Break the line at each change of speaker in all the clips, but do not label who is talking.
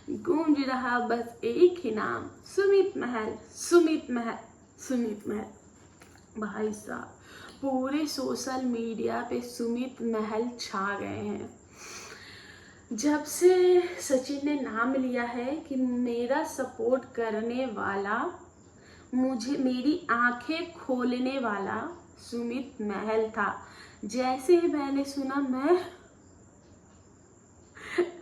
गूंज रहा बस एक ही नाम, सुमित महल, सुमित महल, सुमित महल। भाई साहब पूरे सोशल मीडिया पे सुमित महल छा गए हैं। जब से सचिन ने नाम लिया है कि मेरा सपोर्ट करने वाला, मुझे मेरी आंखें खोलने वाला सुमित महल था, जैसे ही मैंने सुना मैं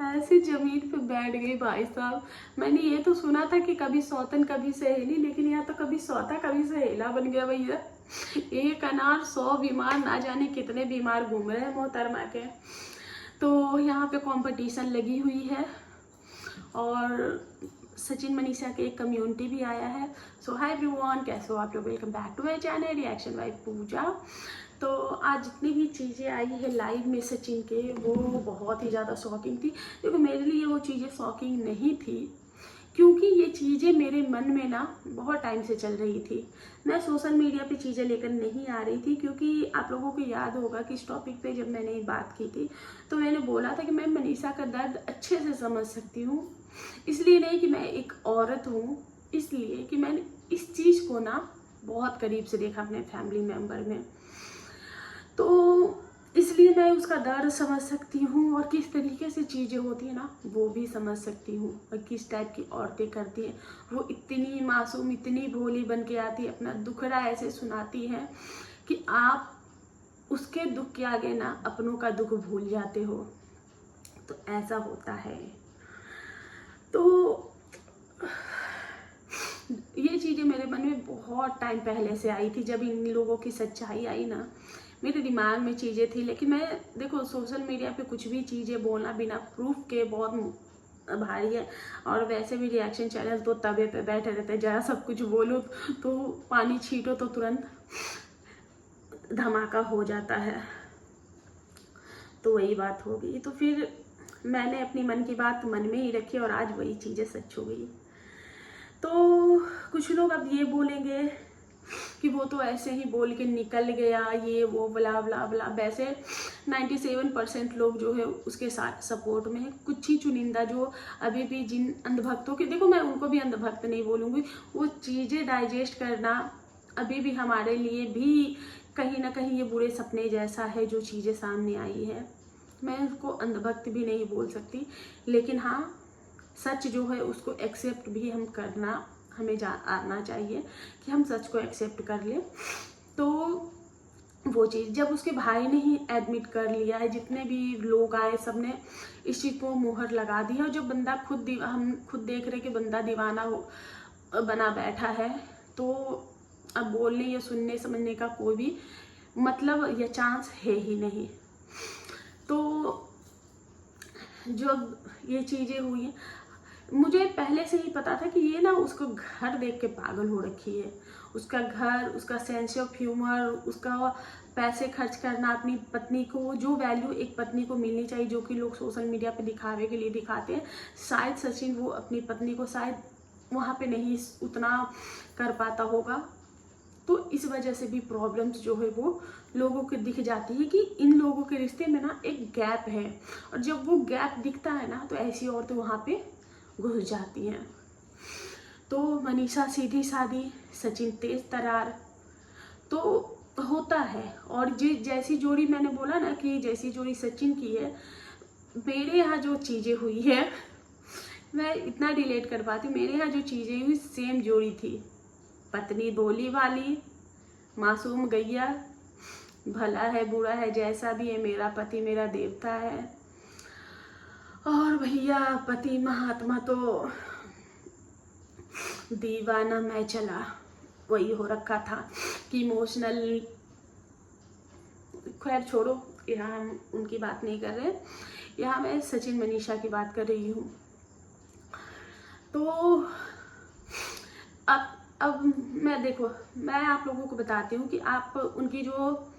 ऐसे जमीन पे बैठ गई भाई साहब। मैंने ये तो सुना था कि कभी सौतन कभी सहेली, लेकिन यहाँ तो कभी सौता कभी सहेला बन गया भैया। एक अनार 100 बीमार, ना जाने कितने बीमार घूम रहे हैं मोहतरमा के। तो यहाँ पे कंपटीशन लगी हुई है और सचिन मनीषा के एक कम्युनिटी भी आया है। सो हाय एवरीवन, कैसे हो आप लोग? Welcome back to my channel reaction by Pooja. तो आज जितनी भी चीज़ें आई है लाइव में सचिन के, वो बहुत ही ज़्यादा शॉकिंग थी। क्योंकि मेरे लिए वो चीज़ें शॉकिंग नहीं थी, क्योंकि ये चीज़ें मेरे मन में ना बहुत टाइम से चल रही थी। मैं सोशल मीडिया पे चीज़ें लेकर नहीं आ रही थी, क्योंकि आप लोगों को याद होगा कि इस टॉपिक पे जब मैंने बात की थी तो मैंने बोला था कि मैं मनीषा का दर्द अच्छे से समझ सकती हूँ। इसलिए नहीं कि मैं एक औरत हूँ, इसलिए कि मैंने इस चीज़ को ना बहुत करीब से देखा अपने फैमिली मेम्बर में। तो इसलिए मैं उसका दर्द समझ सकती हूँ और किस तरीके से चीज़ें होती हैं ना वो भी समझ सकती हूँ, और किस टाइप की औरतें करती हैं। वो इतनी मासूम, इतनी भोली बन के आती है, अपना दुखड़ा ऐसे सुनाती है कि आप उसके दुख के आगे ना अपनों का दुख भूल जाते हो। तो ऐसा होता है। तो ये चीज़ें मेरे मन में बहुत टाइम पहले से आई थी। जब इन लोगों की सच्चाई आई ना, मेरे दिमाग में चीज़ें थी। लेकिन मैं देखो सोशल मीडिया पे कुछ भी चीज़ें बोलना बिना प्रूफ के बहुत भारी है। और वैसे भी रिएक्शन चैनल तो तवे पे बैठे रहते हैं, जरा सब कुछ बोलो तो पानी छीटो तो तुरंत धमाका हो जाता है। तो वही बात हो गई। तो फिर मैंने अपनी मन की बात मन में ही रखी और आज वही चीज़ें सच हो गई। तो कुछ लोग अब ये बोलेंगे कि वो तो ऐसे ही बोल के निकल गया, ये वो ब्ला ब्ला ब्ला। वैसे 97% लोग जो है उसके साथ सपोर्ट में है। कुछ ही चुनिंदा जो अभी भी जिन अंधभक्तों के, देखो मैं उनको भी अंधभक्त नहीं बोलूँगी, वो चीज़ें डाइजेस्ट करना अभी भी हमारे लिए भी कहीं ना कहीं ये बुरे सपने जैसा है जो चीज़ें सामने आई है। मैं उसको अंधभक्त भी नहीं बोल सकती, लेकिन हाँ सच जो है उसको एक्सेप्ट भी हम करना हमें आना चाहिए कि हम सच को एक्सेप्ट कर लें। तो वो चीज़ जब उसके भाई ने ही एडमिट कर लिया है, जितने भी लोग आए सब ने इस चीज़ को मुहर लगा दी है। और जो बंदा हम खुद देख रहे कि बंदा दीवाना हो बना बैठा है, तो अब बोलने या सुनने समझने का कोई भी मतलब या चांस है ही नहीं। तो जब ये चीज़ें हुई, मुझे पहले से ही पता था कि ये ना उसको घर देख के पागल हो रखी है। उसका घर, उसका सेंस ऑफ ह्यूमर, उसका पैसे खर्च करना अपनी पत्नी को, जो वैल्यू एक पत्नी को मिलनी चाहिए, जो कि लोग सोशल मीडिया पे दिखावे के लिए दिखाते हैं। शायद सचिन वो अपनी पत्नी को शायद वहाँ पे नहीं उतना कर पाता होगा। तो इस वजह से भी प्रॉब्लम्स जो है वो लोगों को दिख जाती है कि इन लोगों के रिश्ते में ना एक गैप है। और जब वो गैप दिखता है ना तो ऐसी औरतें वहाँ पे घुस जाती हैं। तो मनीषा सीधी सादी, सचिन तेज तरार, तो होता है। और जैसी जोड़ी मैंने बोला ना कि जैसी जोड़ी सचिन की है, मेरे यहाँ जो चीज़ें हुई है मैं इतना रिलेट कर पाती। मेरे यहाँ जो चीज़ें हुई सेम जोड़ी थी। पत्नी भोली वाली, मासूम गैया, भला है बुरा है जैसा भी है, मेरा पति मेरा देवता है। और भैया पति महात्मा तो दीवाना मैं चला, वही हो रखा था कि इमोशनल। खैर छोड़ो, यहाँ हम उनकी बात नहीं कर रहे, यहाँ मैं सचिन मनीषा की बात कर रही हूँ। तो अब मैं देखो, मैं आप लोगों को बताती हूँ कि आप उनकी जो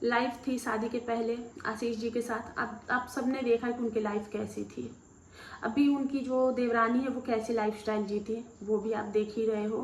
लाइफ थी शादी के पहले आशीष जी के साथ, आप सबने देखा कि उनकी लाइफ कैसी थी। अभी उनकी जो देवरानी है वो कैसी लाइफस्टाइल जीती वो भी आप देख ही रहे हो।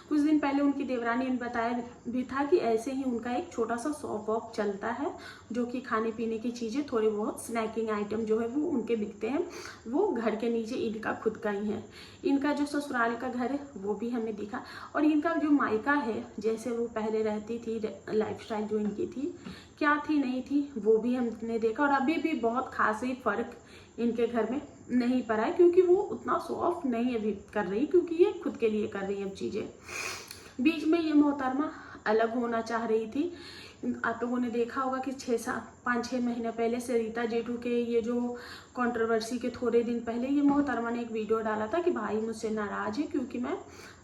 कुछ दिन पहले उनकी देवरानी ने बताया भी था कि ऐसे ही उनका एक छोटा सा शॉप वॉप चलता है, जो कि खाने पीने की चीज़ें, थोड़े बहुत स्नैकिंग आइटम जो है वो उनके बिकते हैं। वो घर के नीचे इनका खुद का ही है। इनका जो ससुराल का घर है वो भी हमें दिखा, और इनका जो मायका है, जैसे वो पहले रहती थी, लाइफस्टाइल जो इनकी थी, क्या थी नहीं थी, वो भी हमने देखा। और अभी भी बहुत खासी फर्क इनके घर में नहीं पड़ा है, क्योंकि वो उतना शो ऑफ नहीं अभी कर रही, क्योंकि ये खुद के लिए कर रही है अब चीज़ें। बीच में ये मोहतरमा अलग होना चाह रही थी। आप लोगों ने देखा होगा कि 5-6 महीने पहले सरिता जेठू के ये जो कंट्रोवर्सी के थोड़े दिन पहले ये मोहतरमा ने एक वीडियो डाला था कि भाई मुझसे नाराज़ है क्योंकि मैं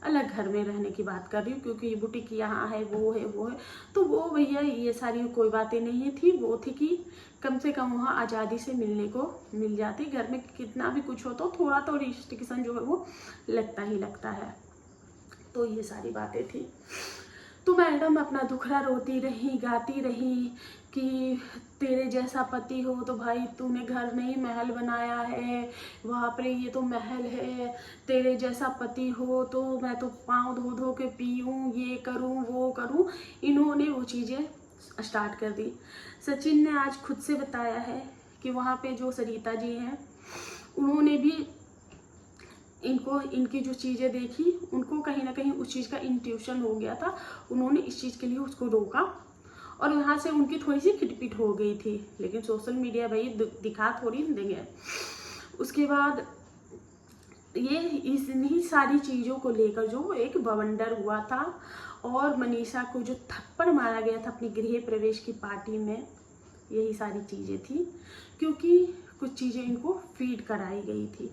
अलग घर में रहने की बात कर रही हूँ, क्योंकि ये बुटीक यहाँ है, वो है, वो है। तो वो भैया ये सारी कोई बातें नहीं थी, वो थी कि कम से कम वहाँ आज़ादी से मिलने को मिल जाती। घर में कितना भी कुछ हो तो थोड़ा तो रिस्ट्रिक्शन जो है वो लगता ही लगता है। तो ये सारी बातें थी। तो मैडम अपना दुखड़ा रोती रही, गाती रही कि तेरे जैसा पति हो तो भाई तूने घर नहीं महल बनाया है, वहाँ पर ये तो महल है। तेरे जैसा पति हो तो मैं तो पाँव धो धो के पीऊँ, ये करूँ वो करूँ। इन्होंने वो चीज़ें स्टार्ट कर दी। सचिन ने आज खुद से बताया है कि वहाँ पे जो सरिता जी हैं उन्होंने भी इनकी जो चीज़ें देखी, उनको कहीं ना कहीं उस चीज़ का इंट्यूशन हो गया था। उन्होंने इस चीज़ के लिए उसको रोका, और यहाँ से उनकी थोड़ी सी खिटपिट हो गई थी। लेकिन सोशल मीडिया भाई दिखा थोड़ी देंगे। उसके बाद ये इन्हीं सारी चीज़ों को लेकर जो एक बवंडर हुआ था, और मनीषा को जो थप्पड़ मारा गया था अपनी गृह प्रवेश की पार्टी में, यही सारी चीज़ें थी। क्योंकि कुछ चीज़ें इनको फीड कराई गई थी।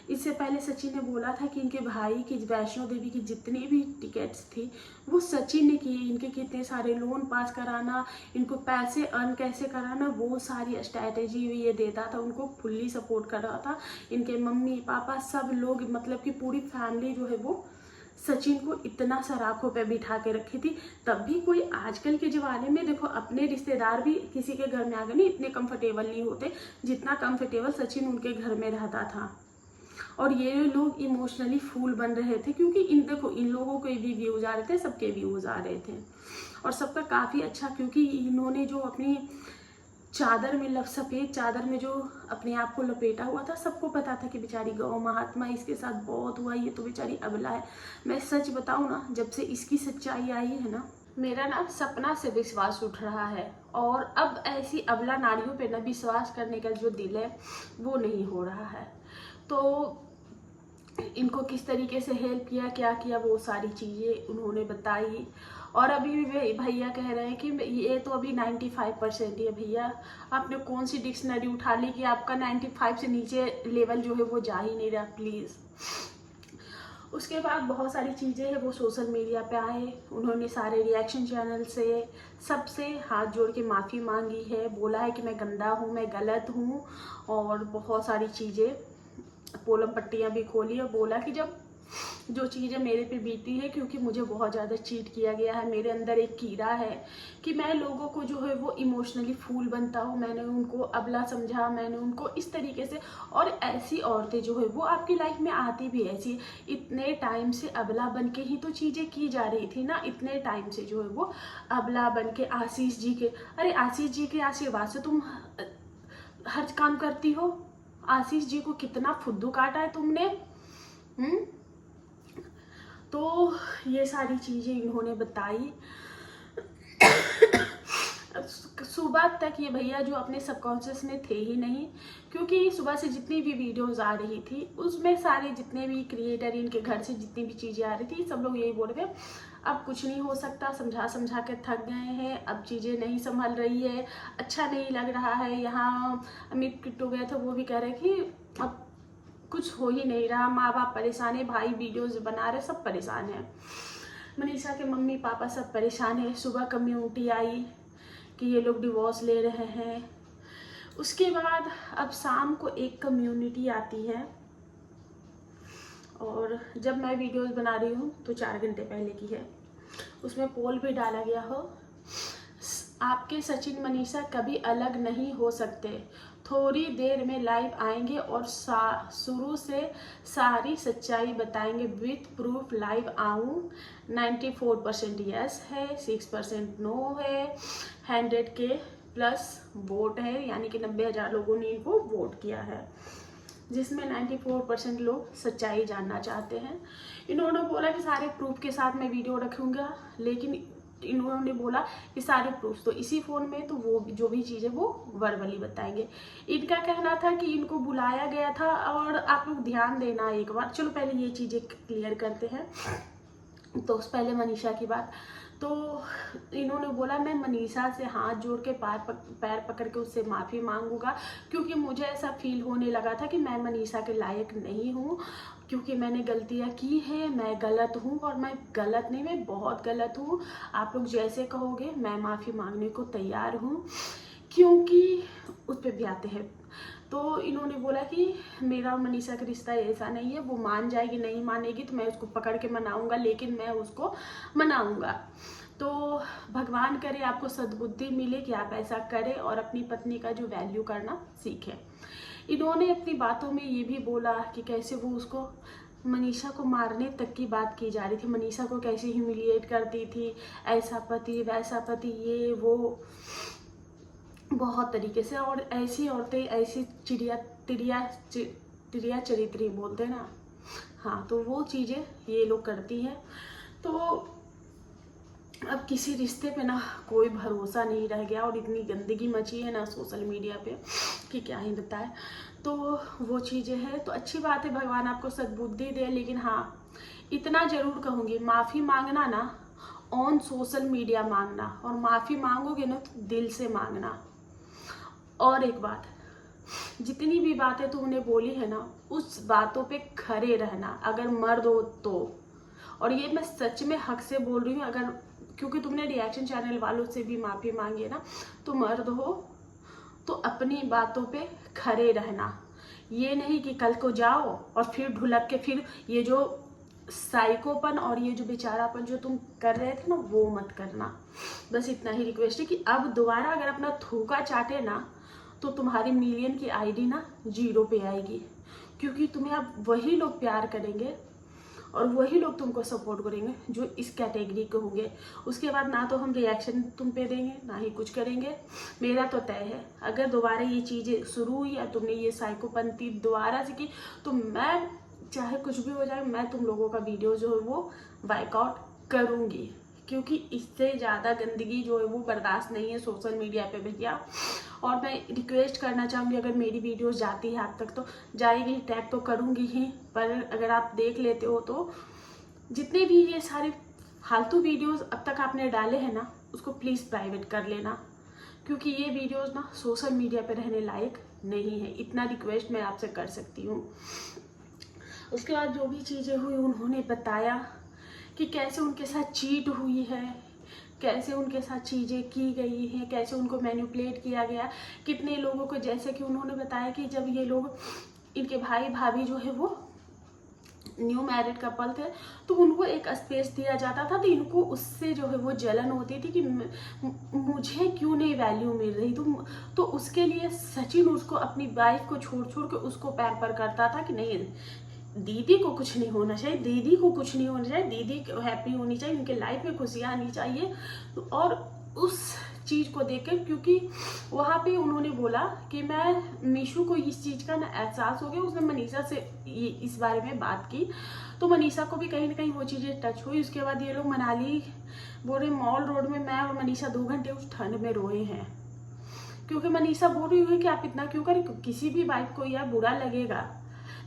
इससे पहले सचिन ने बोला था कि इनके भाई की वैष्णो देवी की जितनी भी टिकट्स थी वो सचिन ने की। इनके कितने सारे लोन पास कराना, इनको पैसे अर्न कैसे कराना, वो सारी स्ट्रैटेजी ये देता था, उनको फुल्ली सपोर्ट कर रहा था। इनके मम्मी पापा सब लोग, मतलब कि पूरी फैमिली जो है वो सचिन को इतना सराखों पे बिठा के रखी थी। तब भी कोई आजकल के ज़माने में देखो अपने रिश्तेदार भी किसी के घर में आ गए नहीं, इतने कंफर्टेबल नहीं होते जितना कंफर्टेबल सचिन उनके घर में रहता था। और ये लोग इमोशनली फूल बन रहे थे, क्योंकि देखो इन लोगों के भी व्यूज आ रहे थे, सबके व्यूज आ रहे थे, और सबका काफ़ी अच्छा। क्योंकि इन्होंने जो अपनी चादर में सफ़ेद चादर में जो अपने आप को लपेटा हुआ था, सबको पता था कि बेचारी गौ महात्मा, इसके साथ बहुत हुआ, ये तो बेचारी अबला है। मैं सच बताऊँ ना, जब से इसकी सच्चाई आई है ना, मेरा ना सपना से विश्वास उठ रहा है, और अब ऐसी अबला नारियों पे ना विश्वास करने का जो दिल है वो नहीं हो रहा है। तो इनको किस तरीके से हेल्प किया, क्या किया, वो सारी चीज़ें उन्होंने बताई। और अभी भी भैया कह रहे हैं कि ये तो अभी 95% ही है। भैया आपने कौन सी डिक्शनरी उठा ली कि आपका 95 से नीचे लेवल जो है वो जा ही नहीं रहा, प्लीज़। उसके बाद बहुत सारी चीज़ें हैं वो सोशल मीडिया पे आए, उन्होंने सारे रिएक्शन चैनल से सबसे हाथ जोड़ के माफ़ी मांगी है, बोला है कि मैं गंदा हूँ, मैं गलत हूँ, और बहुत सारी चीज़ें पोलम पट्टियाँ भी खोली, और बोला कि जब जो चीज़ें मेरे पे बीती है, क्योंकि मुझे बहुत ज़्यादा चीट किया गया है, मेरे अंदर एक कीड़ा है कि मैं लोगों को जो है वो इमोशनली फूल बनता हूँ, मैंने उनको अबला समझा, मैंने उनको इस तरीके से। और ऐसी औरतें जो है वो आपकी लाइफ में आती भी ऐसी, इतने टाइम से अबला बन के ही तो चीज़ें की जा रही थी ना, इतने टाइम से जो है वो अबला बन के आशीष जी के, अरे आशीष जी के आशीर्वाद से तुम हर काम करती हो। आशीष जी को कितना फुद्दू काटा है तुमने। तो ये सारी चीज़ें इन्होंने बताई। सुबह तक ये भैया जो अपने सबकॉन्शियस में थे ही नहीं, क्योंकि सुबह से जितनी भी वीडियोस आ रही थी उसमें सारे जितने भी क्रिएटर, इनके घर से जितनी भी चीज़ें आ रही थी, सब लोग यही बोल रहे थे अब कुछ नहीं हो सकता, समझा समझा के थक गए हैं, अब चीज़ें नहीं संभल रही है, अच्छा नहीं लग रहा है। यहाँ अमित किट्टू गए थे, वो भी कह रहे कि अब कुछ हो ही नहीं रहा, माँ बाप परेशान है, भाई वीडियोस बना रहे, सब परेशान है, मनीषा के मम्मी पापा सब परेशान है। सुबह कम्युनिटी आई कि ये लोग डिवोर्स ले रहे हैं। उसके बाद अब शाम को एक कम्युनिटी आती है, और जब मैं वीडियोस बना रही हूँ तो 4 घंटे पहले की है, उसमें पोल भी डाला गया हो, आपके सचिन मनीषा कभी अलग नहीं हो सकते, थोड़ी देर में लाइव आएंगे और शुरू से सारी सच्चाई बताएंगे विथ प्रूफ। लाइव आऊँ। 94% यस है, 6% नो है, 100K प्लस वोट है, यानी कि 90,000 लोगों ने इनको वोट किया है, जिसमें 94% लोग सच्चाई जानना चाहते हैं। इन्होंने बोला कि सारे प्रूफ के साथ मैं वीडियो रखूँगा, लेकिन इन्होंने बोला कि सारे प्रूफ तो इसी फ़ोन में, तो वो जो भी चीज़ें वो वर्बली बताएंगे। इनका कहना था कि इनको बुलाया गया था, और आप लोग ध्यान देना एक बार। चलो पहले ये चीज़ें क्लियर करते हैं। तो पहले मनीषा की बात। तो इन्होंने बोला मैं मनीषा से हाथ जोड़ के पैर पकड़ के उससे माफ़ी मांगूंगा, क्योंकि मुझे ऐसा फील होने लगा था कि मैं मनीषा के लायक नहीं हूँ, क्योंकि मैंने गलतियाँ की हैं, मैं गलत हूँ, और मैं गलत नहीं, मैं बहुत गलत हूँ। आप लोग जैसे कहोगे मैं माफ़ी मांगने को तैयार हूँ, क्योंकि उस पर भी आते हैं। तो इन्होंने बोला कि मेरा और मनीषा का रिश्ता ऐसा नहीं है, वो मान जाएगी, नहीं मानेगी तो मैं उसको पकड़ के मनाऊंगा, लेकिन मैं उसको मनाऊंगा। तो भगवान करे आपको सद्बुद्धि मिले कि आप ऐसा करें और अपनी पत्नी का जो वैल्यू करना सीखें। इन्होंने अपनी बातों में ये भी बोला कि कैसे वो उसको, मनीषा को मारने तक की बात की जा रही थी, मनीषा को कैसे ह्यूमिलिएट करती थी, ऐसा पति वैसा पति, ये वो बहुत तरीके से। और ऐसी औरतें ऐसी चिड़िया चरित्री बोलते हैं ना, हाँ, तो वो चीज़ें ये लोग करती हैं। तो अब किसी रिश्ते पे ना कोई भरोसा नहीं रह गया, और इतनी गंदगी मची है ना सोशल मीडिया पे कि क्या ही बताए। तो वो चीज़ें हैं। तो अच्छी बात है, भगवान आपको सद्बुद्धि दे, लेकिन हाँ इतना ज़रूर कहूँगी, माफ़ी मांगना ना ऑन सोशल मीडिया मांगना, और माफ़ी मांगोगे ना तो दिल से मांगना। और एक बात, जितनी भी बातें तुमने बोली है ना, उस बातों पे खड़े रहना, अगर मर्द हो तो। और ये मैं सच में हक से बोल रही हूँ, अगर, क्योंकि तुमने रिएक्शन चैनल वालों से भी माफ़ी मांगी है ना, तो मर्द हो तो अपनी बातों पे खड़े रहना। ये नहीं कि कल को जाओ और फिर ढुलक के फिर ये जो साइकोपन और ये जो बेचारापन जो तुम कर रहे थे ना, वो मत करना। बस इतना ही रिक्वेस्ट है कि अब दोबारा अगर अपना थूका चाटे ना, तो तुम्हारी मिलियन की आईडी ना 0 पे आएगी, क्योंकि तुम्हें अब वही लोग प्यार करेंगे और वही लोग तुमको सपोर्ट करेंगे जो इस कैटेगरी के होंगे। उसके बाद ना तो हम रिएक्शन तुम पे देंगे, ना ही कुछ करेंगे। मेरा तो तय है, अगर दोबारा ये चीज़ें शुरू हुई या तुमने ये साइकोपंथी दोबारा से की, तो मैं चाहे कुछ भी हो जाए, मैं तुम लोगों का वीडियो जो है वो बाइकआउट करूँगी, क्योंकि इससे ज़्यादा गंदगी जो है वो बर्दाश्त नहीं है सोशल मीडिया पे भैया। और मैं रिक्वेस्ट करना चाहूँगी, अगर मेरी वीडियोस जाती है आप तक तो जाएगी, टैग तो करूँगी ही, पर अगर आप देख लेते हो तो जितने भी ये सारे फालतू वीडियोस अब तक आपने डाले हैं ना, उसको प्लीज़ प्राइवेट कर लेना, क्योंकि ये वीडियोस ना सोशल मीडिया पे रहने लायक नहीं है। इतना रिक्वेस्ट मैं आपसे कर सकती हूँ। उसके बाद जो भी चीज़ें हुई, उन्होंने बताया कि कैसे उनके साथ चीट हुई है, कैसे उनके साथ चीज़ें की गई हैं, कैसे उनको मैनिपुलेट किया गया, कितने लोगों को, जैसे कि उन्होंने बताया कि जब ये लोग, इनके भाई भाभी जो है वो न्यू मैरिड कपल थे, तो उनको एक स्पेस दिया जाता था, तो इनको उससे जो है वो जलन होती थी कि मुझे क्यों नहीं वैल्यू मिल रही। तो उसके लिए सचिन उसको, अपनी वाइफ को छोड़ छोड़ के उसको पैम्पर करता था कि नहीं, दीदी को कुछ नहीं होना चाहिए, दीदी को कुछ नहीं होना चाहिए, दीदी हैप्पी होनी चाहिए, उनके लाइफ में खुशियाँ आनी चाहिए। और उस चीज़ को देखकर, क्योंकि वहाँ पे उन्होंने बोला कि मैं, मीशू को इस चीज़ का ना एहसास हो गया, उसने मनीषा से ये इस बारे में बात की, तो मनीषा को भी कहीं ना कहीं वो चीज़ें टच हुई। उसके बाद ये लोग मनाली बोल रहे, मॉल रोड में मैं और मनीषा 2 घंटे उस ठंड में रोए हैं, क्योंकि मनीषा बोल रही हुई कि आप इतना क्यों करें, किसी भी वाइफ को यह बुरा लगेगा,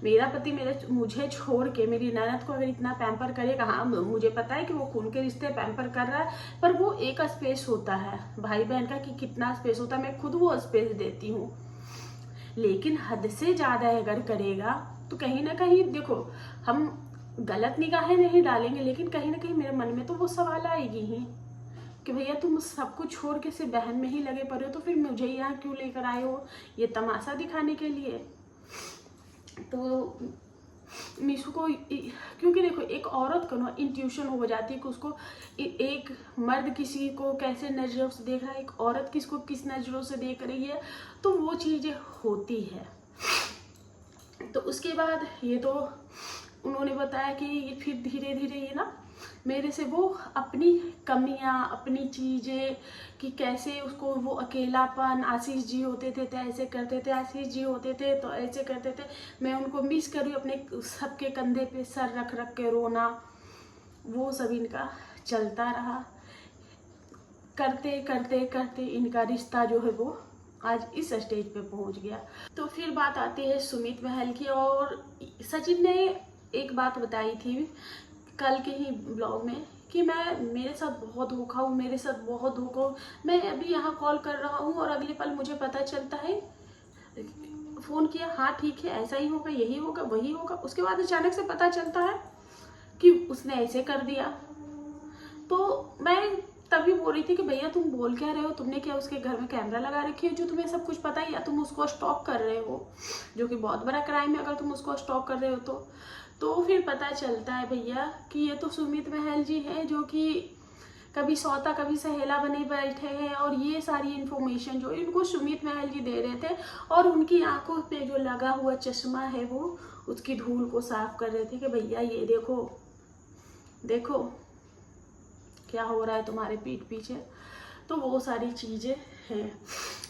मेरा पति मुझे छोड़ के मेरी ननद को अगर इतना पैम्पर करेगा। हाँ, मुझे पता है कि वो खून के रिश्ते पैम्पर कर रहा है, पर वो एक स्पेस होता है भाई बहन का कि कितना स्पेस होता है, मैं खुद वो स्पेस देती हूँ, लेकिन हद से ज़्यादा अगर करेगा तो कहीं ना कहीं, देखो हम गलत निगाहें नहीं डालेंगे, लेकिन कहीं ना कहीं मेरे मन में तो वो सवाल आएगी ही कि भैया तुम सब कुछ छोड़ के सिर्फ बहन में ही लगे पड़े हो, तो फिर मुझे यहाँ क्यों लेकर आए हो, ये तमाशा दिखाने के लिए। तो मीशू को, क्योंकि देखो एक औरत को ना इंट्यूशन हो जाती है कि उसको एक मर्द किसी को कैसे नज़रों से देख रहा है, एक औरत किसको किस नज़रों से देख रही है, तो वो चीज़ें होती है। तो उसके बाद ये तो उन्होंने बताया कि ये फिर धीरे धीरे ये ना मेरे से वो अपनी कमियां, अपनी चीज़ें, कि कैसे उसको वो अकेलापन, आशीष जी होते थे तो ऐसे करते थे, आशीष जी होते थे तो ऐसे करते थे, मैं उनको मिस करूँ, अपने सबके कंधे पे सर रख रख के रोना, वो सब इनका चलता रहा। करते करते करते इनका रिश्ता जो है वो आज इस स्टेज पे पहुंच गया। तो फिर बात आती है सुमित महल की, और सचिन ने एक बात बताई थी कल के ही ब्लॉग में कि मेरे साथ बहुत धोखा हूँ, मेरे साथ बहुत धोखा हूँ, मैं अभी यहाँ कॉल कर रहा हूँ और अगले पल मुझे पता चलता है, फ़ोन किया, हाँ ठीक है ऐसा ही होगा, यही होगा, वही होगा, उसके बाद अचानक से पता चलता है कि उसने ऐसे कर दिया। तो मैं तभी बोल रही थी कि भैया तुम बोल क्या रहे हो, तुमने क्या उसके घर में कैमरा लगा रखी है जो तुम्हें सब कुछ पता है, या तुम उसको स्टॉक कर रहे हो, जो कि बहुत बड़ा क्राइम है अगर तुम उसको स्टॉक कर रहे हो तो फिर पता चलता है भैया कि ये तो सुमित महल जी हैं, जो कि कभी सौता कभी सहेला बने बैठे हैं, और ये सारी इन्फॉर्मेशन जो इनको सुमित महल जी दे रहे थे, और उनकी आंखों पे जो लगा हुआ चश्मा है वो उसकी धूल को साफ कर रहे थे कि भैया ये देखो देखो क्या हो रहा है तुम्हारे पीठ पीछे। तो वो सारी चीज़ें हैं।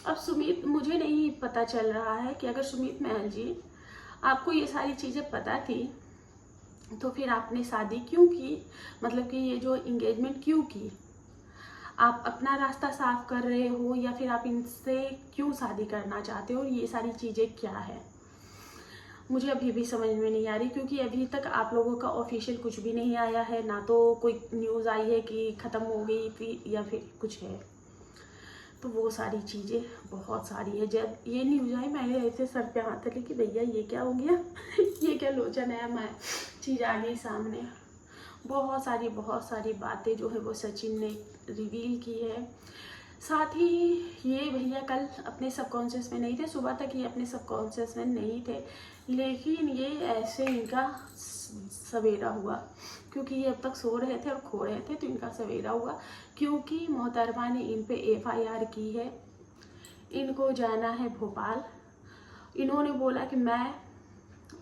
अब सुमित, मुझे नहीं पता चल रहा है कि अगर सुमित महल जी आपको ये सारी चीज़ें पता थी तो फिर आपने शादी क्यों की, मतलब कि ये जो इंगेजमेंट क्यों की, आप अपना रास्ता साफ कर रहे हो या फिर आप इनसे क्यों शादी करना चाहते हो, ये सारी चीज़ें क्या है मुझे अभी भी समझ में नहीं आ रही, क्योंकि अभी तक आप लोगों का ऑफिशियल कुछ भी नहीं आया है, ना तो कोई न्यूज़ आई है कि ख़त्म हो गई फिर या फिर कुछ है। तो वो सारी चीज़ें बहुत सारी है। जब ये न्यूज़ आई मैंने ऐसे सर पे हाथ रखे कि भैया ये क्या हो गया ये क्या लोचा नया मैं चीज़ आ गई सामने। बहुत सारी बातें जो है वो सचिन ने रिवील की है। साथ ही ये भैया कल अपने सबकॉन्शियस में नहीं थे, सुबह तक ये अपने सबकॉन्शियस में नहीं थे, लेकिन ये ऐसे इनका सवेरा हुआ, क्योंकि ये अब तक सो रहे थे और खो रहे थे, तो इनका सवेरा हुआ क्योंकि मोहतरमा ने इन पे FIR की है। इनको जाना है भोपाल। इन्होंने बोला कि मैं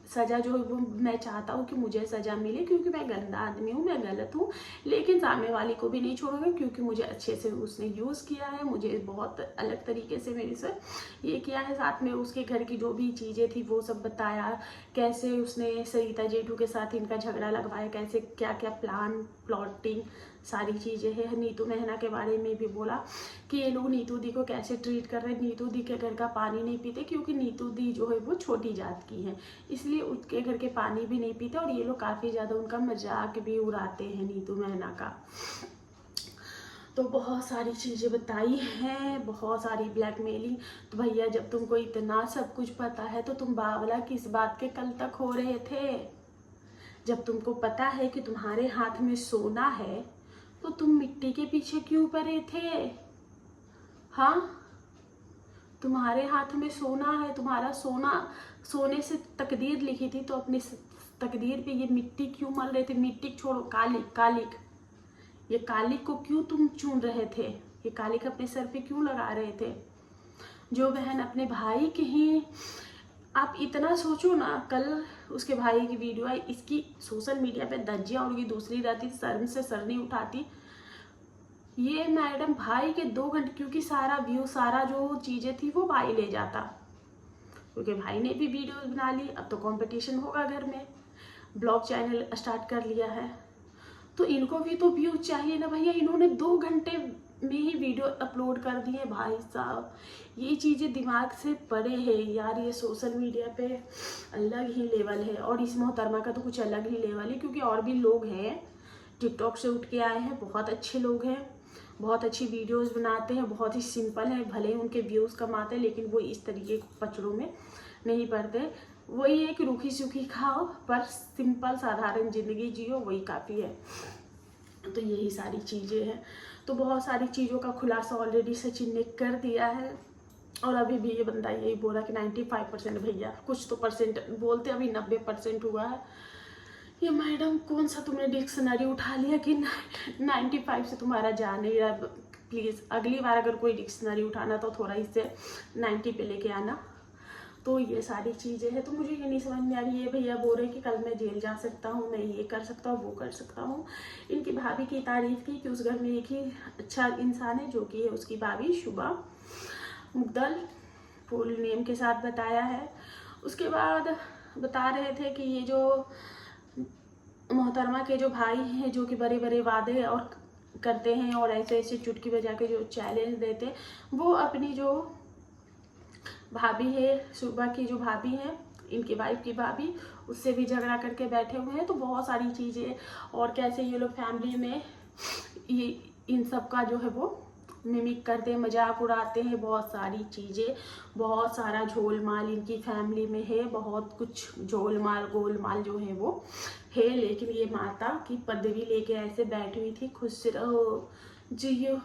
सज़ा जो है वो मैं चाहता हूँ कि मुझे सज़ा मिले, क्योंकि मैं गंदा आदमी हूँ, मैं गलत हूँ, लेकिन सामने वाले को भी नहीं छोड़ूंगा, क्योंकि मुझे अच्छे से उसने यूज़ किया है, मुझे बहुत अलग तरीके से मेरे से ये किया है। साथ में उसके घर की जो भी चीज़ें थी वो सब बताया, कैसे उसने सरिता जेठू के साथ इनका झगड़ा लगवाया, कैसे क्या क्या प्लॉटिंग सारी चीज़ें हैं। नीतू मेहना के बारे में भी बोला कि ये लोग नीतू दी को कैसे ट्रीट कर रहे हैं, नीतू दी के घर का पानी नहीं पीते, क्योंकि नीतू दी जो है वो छोटी जात की है, इसलिए उसके घर के पानी भी नहीं पीते, और ये लोग काफ़ी ज़्यादा उनका मजाक भी उड़ाते हैं नीतू मेहना का। तो बहुत सारी चीज़ें बताई हैं, बहुत सारी ब्लैकमेलिंग। तो भैया जब तुमको इतना सब कुछ पता है तो तुम बावला किस बात के कल तक हो रहे थे? जब तुमको पता है कि तुम्हारे हाथ में सोना है तो तुम मिट्टी के पीछे क्यों पड़े थे? हाँ, तुम्हारे हाथ में सोना है, तुम्हारा सोने से तकदीर लिखी थी, तो अपनी तकदीर पे ये मिट्टी क्यों मल रहे थे? मिट्टी छोड़ो, कालिक, ये कालिक को क्यों तुम चुन रहे थे? ये कालिक अपने सर पे क्यों लगा रहे थे? जो बहन अपने भाई के ही, आप इतना सोचो ना, कल उसके भाई की वीडियो आई, इसकी सोशल मीडिया पे धज्जियां उड़ गई, दूसरी रहती शर्म से सर नहीं उठाती। ये मैडम भाई के 2 घंटे, क्योंकि सारा व्यू सारा जो चीज़ें थी वो भाई ले जाता, क्योंकि भाई ने भी वीडियो बना ली, अब तो कंपटीशन होगा घर में, ब्लॉग चैनल स्टार्ट कर लिया है, तो इनको भी तो व्यू चाहिए ना भैया। इन्होंने 2 घंटे में ही वीडियो अपलोड कर दी है भाई साहब। ये चीज़ें दिमाग से परे है यार, ये सोशल मीडिया पे अलग ही लेवल है, और इस मोहतरमा का तो कुछ अलग ही लेवल है, क्योंकि और भी लोग हैं टिकटॉक से उठ के आए हैं, बहुत अच्छे लोग हैं, बहुत अच्छी वीडियोस बनाते हैं, बहुत ही सिंपल है, भले ही उनके व्यूज़ कमाते हैं लेकिन वो इस तरीके के पचड़ों में नहीं पड़ते। वही एक रूखी सूखी खाओ पर सिंपल साधारण ज़िंदगी जियो, वही काफ़ी है। तो यही सारी चीज़ें हैं। तो बहुत सारी चीज़ों का खुलासा ऑलरेडी सचिन ने कर दिया है, और अभी भी ये बंदा यही बोला कि 95% भैया, कुछ तो परसेंट बोलते, अभी 90% हुआ है। ये मैडम कौन सा तुमने डिक्शनरी उठा लिया कि 95 से तुम्हारा जा नहीं रहा। प्लीज़ अगली बार अगर कोई डिक्शनरी उठाना तो थोड़ा इससे 90 पे लेके आना। तो ये सारी चीज़ें हैं। तो मुझे ये नहीं समझ में आ रही है, भैया बोल रहे कि कल मैं जेल जा सकता हूँ, मैं ये कर सकता हूँ, वो कर सकता हूँ। इनकी भाभी की तारीफ़ की कि उस घर में एक ही अच्छा इंसान है, जो कि है उसकी भाभी शुभा मुग्दल, फुल नेम के साथ बताया है। उसके बाद बता रहे थे कि ये जो मोहतरमा के जो भाई हैं, जो कि बड़े बड़े वादे और करते हैं और ऐसे ऐसे चुटकी बजा के जो चैलेंज देते हैं, वो अपनी जो भाभी है, शुभा की जो भाभी है, इनकी वाइफ की भाभी, उससे भी झगड़ा करके बैठे हुए हैं। तो बहुत सारी चीज़ें, और कैसे ये लोग फैमिली में ये इन सब का जो है वो मिमिक करते हैं, मजाक उड़ाते हैं, बहुत सारी चीज़ें, बहुत सारा झोलमाल इनकी फैमिली में है, बहुत कुछ झोलमाल गोलमाल जो है वो है। लेकिन ये माता की पदवी लेके ऐसे बैठी हुई थी, खुश रहो जियो,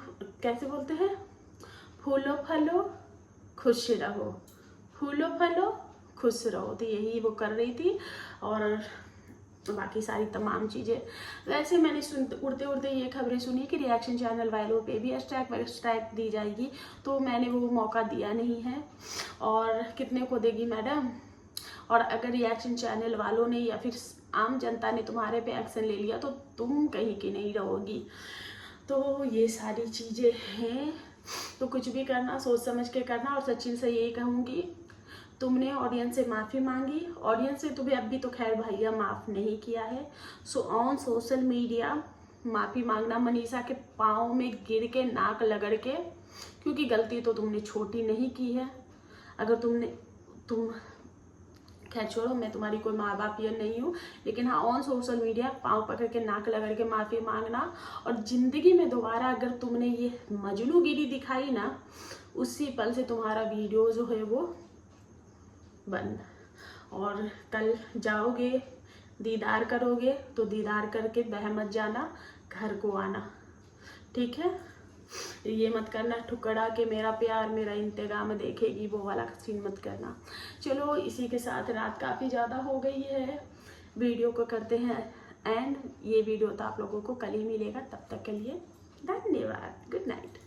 कैसे बोलते हैं, फूलो फलो खुश रहो, फूलो फलो खुश रहो। तो यही वो कर रही थी। और बाकी सारी तमाम चीज़ें, वैसे मैंने उड़ते उड़ते ये खबरें सुनी कि रिएक्शन चैनल वालों पे भी स्ट्राइक दी जाएगी, तो मैंने वो मौका दिया नहीं है। और कितने को देगी मैडम? और अगर रिएक्शन चैनल वालों ने या फिर आम जनता ने तुम्हारे पे एक्शन ले लिया तो तुम कहीं की नहीं रहोगी। तो ये सारी चीज़ें हैं। तो कुछ भी करना सोच समझ के करना। और सचिन से यही कहूँगी, तुमने ऑडियंस से माफ़ी मांगी, ऑडियंस से तुम्हें अभी तो खैर भैया माफ़ नहीं किया है। सो ऑन सोशल मीडिया माफ़ी मांगना, मनीषा के पाँव में गिर के नाक लगड़ के, क्योंकि गलती तो तुमने छोटी नहीं की है। अगर तुम खैर छोड़ो, मैं तुम्हारी कोई माँ बाप ये नहीं हूँ, लेकिन हाँ ऑन सोशल मीडिया पाँव पकड़ के नाक लगड़ के माफ़ी मांगना। और ज़िंदगी में दोबारा अगर तुमने ये मजनूगिरी दिखाई ना, उसी पल से तुम्हारा वीडियो जो है वो बंद। और कल जाओगे दीदार करोगे तो दीदार करके बह मत जाना, घर को आना, ठीक है? ये मत करना ठुकरा के मेरा प्यार मेरा इंतकाम देखेगी, वो वाला सीन मत करना। चलो इसी के साथ रात काफ़ी ज़्यादा हो गई है, वीडियो को करते हैं एंड। ये वीडियो तो आप लोगों को कल ही मिलेगा, तब तक के लिए धन्यवाद, गुड नाइट।